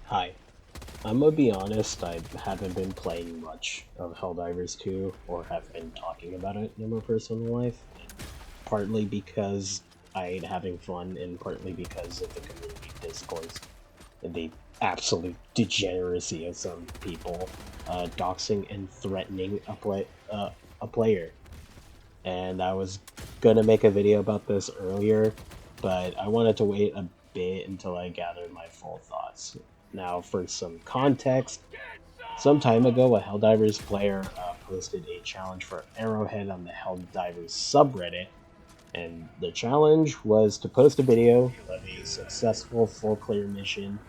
Hi. I'm gonna be honest, I haven't been playing much of Helldivers 2, or have been talking about it in my personal life. Partly because I ain't having fun, and partly because of the community discourse and the absolute degeneracy of some people doxing and threatening a player. And I was gonna make a video about this earlier, but I wanted to wait a bit until I gathered my full thoughts. Now, for some context, some time ago, a Helldivers player posted a challenge for Arrowhead on the Helldivers subreddit, and the challenge was to post a video of a successful full clear mission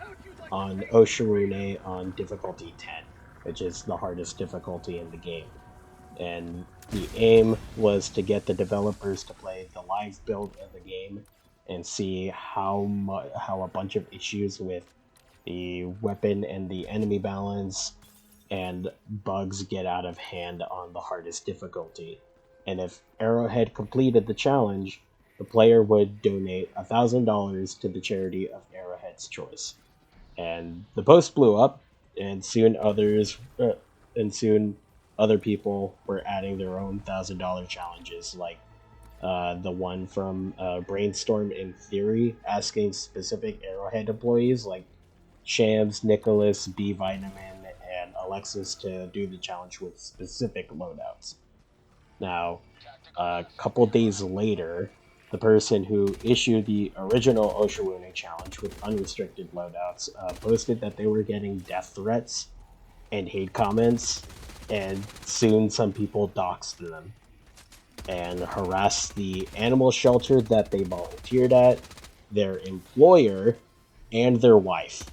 on Oshirune on difficulty 10, which is the hardest difficulty in the game. And the aim was to get the developers to play the live build of the game and see how a bunch of issues with the weapon and the enemy balance and bugs get out of hand on the hardest difficulty. And if Arrowhead completed the challenge, the player would donate $1,000 to the charity of Arrowhead's choice. And the post blew up, and soon other people were adding their own $1,000 challenges, like the one from Brainstorm in Theory, asking specific Arrowhead employees like Shams, Nicholas, B Vitamin, and Alexis to do the challenge with specific loadouts. Now, a couple days later, the person who issued the original Oshawune challenge with unrestricted loadouts posted that they were getting death threats and hate comments, and soon some people doxed them and harassed the animal shelter that they volunteered at, their employer, and their wife.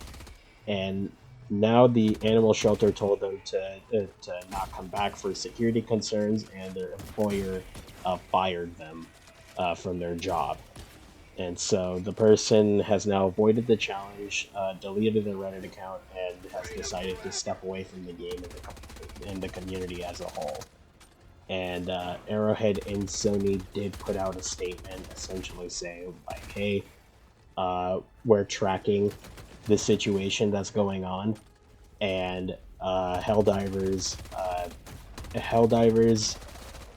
And now the animal shelter told them to not come back for security concerns, and their employer fired them from their job. And so the person has now avoided the challenge, deleted their Reddit account, and has decided to step away from the game and the community as a whole. And Arrowhead and Sony did put out a statement essentially saying, like, hey, we're tracking the situation that's going on, and Helldivers,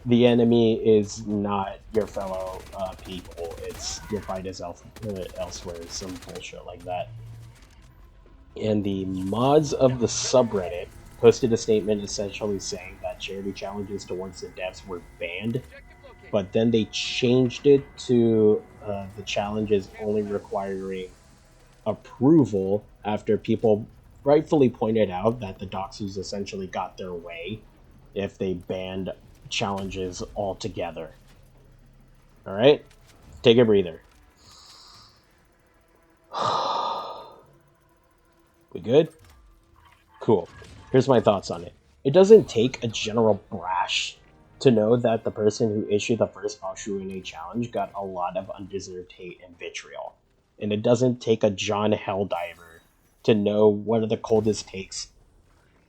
the enemy is not your fellow people. It's your fight is elsewhere, some bullshit like that. And the mods of the subreddit posted a statement essentially saying that charity challenges towards the devs were banned, but then they changed it to the challenges only requiring approval after people rightfully pointed out that the Doxers essentially got their way if they banned challenges altogether. Alright? Take a breather. We good? Cool. Here's my thoughts on it. It doesn't take a general brash to know that the person who issued the first Oshirune challenge got a lot of undeserved hate and vitriol. And it doesn't take a John Helldiver to know one of the coldest takes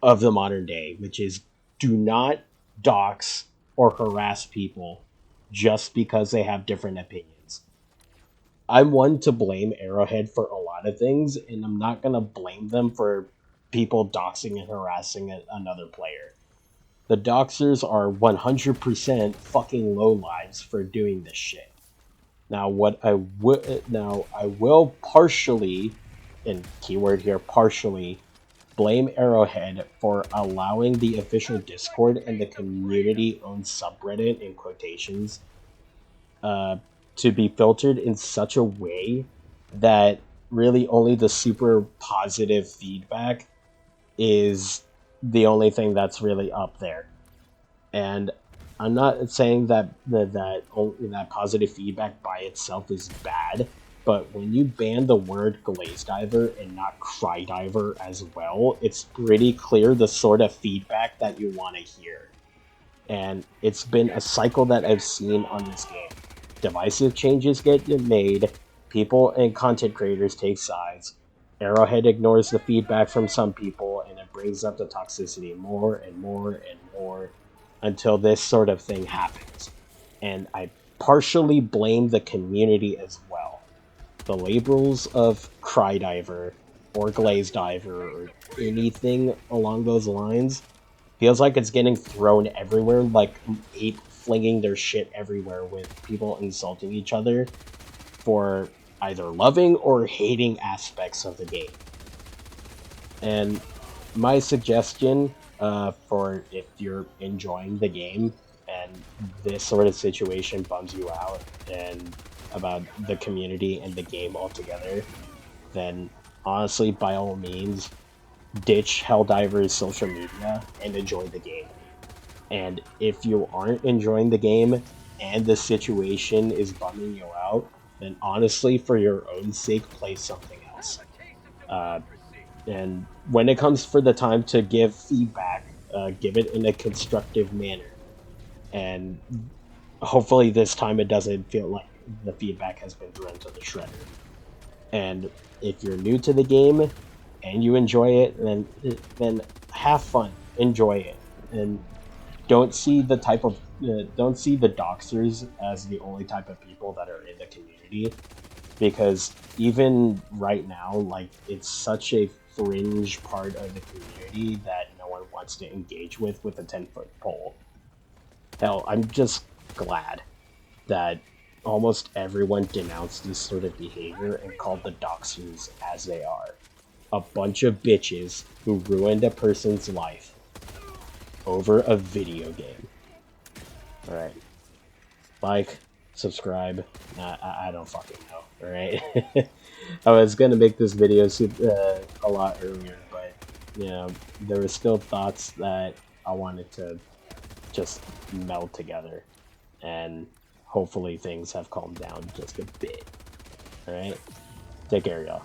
of the modern day, which is do not dox or harass people just because they have different opinions. I'm one to blame Arrowhead for a lot of things, and I'm not going to blame them for people doxing and harassing another player. The doxers are 100% fucking lowlives for doing this shit. Now, I will partially, and keyword here, partially, blame Arrowhead for allowing the official Discord and the community-owned subreddit, in quotations, to be filtered in such a way that really only the super positive feedback is the only thing that's really up there. And I'm not saying that positive feedback by itself is bad, but when you ban the word glaze diver and not cry diver as well, it's pretty clear the sort of feedback that you want to hear. And it's been a cycle that I've seen on this game. Divisive changes get made, people and content creators take sides, Arrowhead ignores the feedback from some people, and it brings up the toxicity more and more and more until this sort of thing happens. And I partially blame the community as well. The labels of Crydiver or glaze diver or anything along those lines feels like it's getting thrown everywhere, like ape flinging their shit everywhere with people insulting each other for either loving or hating aspects of the game. And my suggestion for if you're enjoying the game and this sort of situation bums you out and about the community and the game altogether, then honestly, by all means, ditch Helldiver's social media and enjoy the game. And if you aren't enjoying the game and the situation is bumming you out, then honestly, for your own sake, play something else. Uh, and when it comes for the time to give feedback, give it in a constructive manner. And hopefully this time it doesn't feel like the feedback has been thrown to the shredder. And if you're new to the game and you enjoy it, then have fun, enjoy it, and don't see the type of don't see the doxers as the only type of people that are in the community, because even right now, like, it's such a fringe part of the community that no one wants to engage with a 10-foot pole. Hell, I'm just glad that almost everyone denounced this sort of behavior and called the doxers as they are. A bunch of bitches who ruined a person's life over a video game. Alright. Like, subscribe. I don't fucking know. Alright? I was gonna make this video a lot earlier, but, you know, there were still thoughts that I wanted to just meld together. And hopefully things have calmed down just a bit. Alright? Take care, y'all.